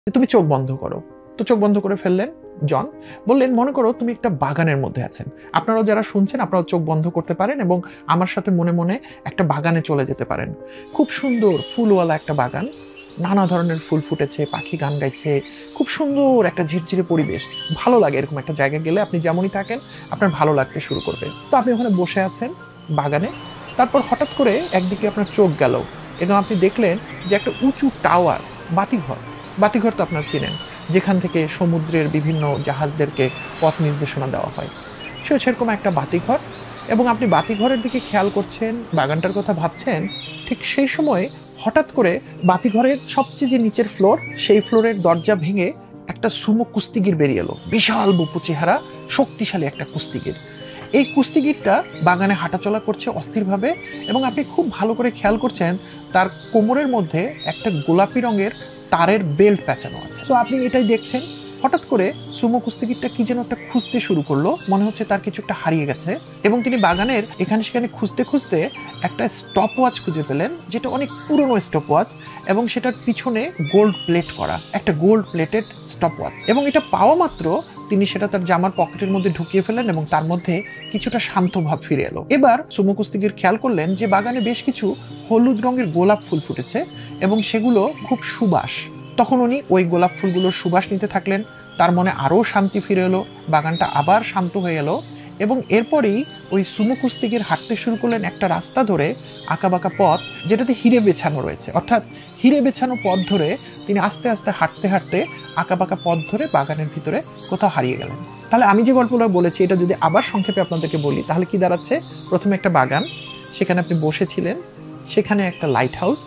তুমি চোখ বন্ধ করো। তো চোখ বন্ধ করে ফেললেন জন। বললেন, মনে করো তুমি একটা বাগানের মধ্যে আছেন। আপনারাও যারা শুনছেন আপনারাও চোখ বন্ধ করতে পারেন এবং আমার সাথে মনে, মনে একটা বাগানে চলে যেতে পারেন। খুব সুন্দর ফুলওয়ালা একটা বাগান। নানা ধরনের ফুল ফুটেছে, পাখি গান গাইছে। খুব সুন্দর একটা ঝিরঝিরে পরিবেশ। ভালো লাগে এরকম একটা জায়গায় গেলে আপনি যেমনই থাকেন আপনার ভালো লাগতে শুরু করবে। তো আপনি ওখানে বসে আছেন বাগানে। তারপর হঠাৎ করে একদিকে আপনার চোখ গেল এবং আপনি দেখলেন যে একটা উঁচু টাওয়ার, বাতিঘর। বাতিঘর তো আপনারা চেনেন, যেখান থেকে সমুদ্রের বিভিন্ন জাহাজদেরকে পথ নির্দেশনা দেওয়া হয়। সেরকম একটা বাতিঘর এবং আপনি বাতিঘরের দিকে খেয়াল করছেন, বাগানটার কথা ভাবছেন। ঠিক সেই সময় হঠাৎ করে বাতিঘরের সবচেয়ে যে নিচের ফ্লোর, সেই ফ্লোরের দরজা ভেঙে একটা সুমো কুস্তিগির বেরিয়ে এলো। বিশাল বুপু চেহারা, শক্তিশালী একটা কুস্তিগির। এই কুস্তিগিরটা বাগানে হাঁটাচলা করছে অস্থিরভাবে এবং আপনি খুব ভালো করে খেয়াল করছেন তার কোমরের মধ্যে একটা গোলাপি রঙের তারের বেল্ট পেঁচানো আছে। তো আপনি এটাই দেখছেন। হঠাৎ করে সুমো কুস্তিগিরটা কি যেন একটা খুঁজতে শুরু করলো, মনে হচ্ছে তার কিছু একটা হারিয়ে গেছে এবং তিনি বাগানের এখানে সেখানে খুঁজতে খুঁজতে একটা স্টপ ওয়াচ খুঁজে পেলেন, যেটা অনেক পুরনো স্টপ ওয়াচ এবং সেটার পিছনে গোল্ড প্লেট করা একটা গোল্ড প্লেটেড স্টপ ওয়াচ। এবং এটা পাওয়া মাত্র তিনি সেটা তার জামার পকেটের মধ্যে ঢুকিয়ে ফেলেন এবং তার মধ্যে কিছুটা শান্ত ভাব ফিরে এলো। এবার সুমো কুস্তিগির খেয়াল করলেন যে বাগানে বেশ কিছু হলুদ রঙের গোলাপ ফুল ফুটেছে এবং সেগুলো খুব সুবাস। তখন উনি ওই গোলাপ ফুলগুলোর সুবাস নিতে থাকলেন। তার মনে আরও শান্তি ফিরে এলো, বাগানটা আবার শান্ত হয়ে এলো এবং এরপরেই ওই সুমো কুস্তিগির হাঁটতে শুরু করলেন একটা রাস্তা ধরে, আঁকাবাঁকা পথ যেটাতে হিরে বেছানো রয়েছে। অর্থাৎ হিরে বেছানো পথ ধরে তিনি আস্তে আস্তে হাঁটতে হাঁটতে আঁকাবাঁকা পথ ধরে বাগানের ভিতরে কোথাও হারিয়ে গেলেন। তাহলে আমি যে গল্পটা বলেছি এটা যদি আবার সংক্ষেপে আপনাদেরকে বলি তাহলে কি দাঁড়াচ্ছে? প্রথমে একটা বাগান, সেখানে আপনি বসেছিলেন, সেখানে একটা লাইট হাউস,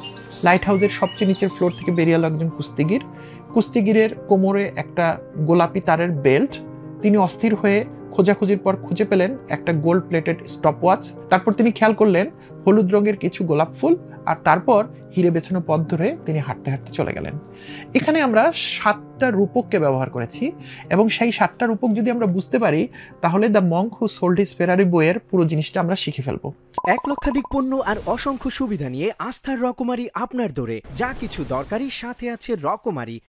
লাইট হাউসের সবচেয়ে নিচের ফ্লোর থেকে বেরিয়ে এলো একজন কুস্তিগির। কুস্তিগিরের কোমরে একটা গোলাপি তারের বেল্ট। তিনি অস্থির হয়ে খোঁজাখুঁজির পর খুঁজে পেলেন একটা গোল্ড প্লেটেড স্টপ ওয়াচ। তারপর তিনি খেয়াল করলেন হলুদ রঙের কিছু গোলাপ ফুল আর তারপর হিরে বেছানো পথ ধরে তিনি হাঁটতে হাঁটতে চলে গেলেন। এখানে আমরা 7টা রূপককে ব্যবহার করেছি এবং সেই 7টা রূপক যদি আমরা বুঝতে পারি তাহলে the monk who sold his Ferrari বইয়ের পুরো জিনিসটা আমরা শিখে ফেলবো। 1 লক্ষাধিক পণ্য আর অসংখ্য সুবিধা নিয়ে আস্থার রকমারি আপনার দোরে। যা কিছু দরকারি সাথে আছে রকমারি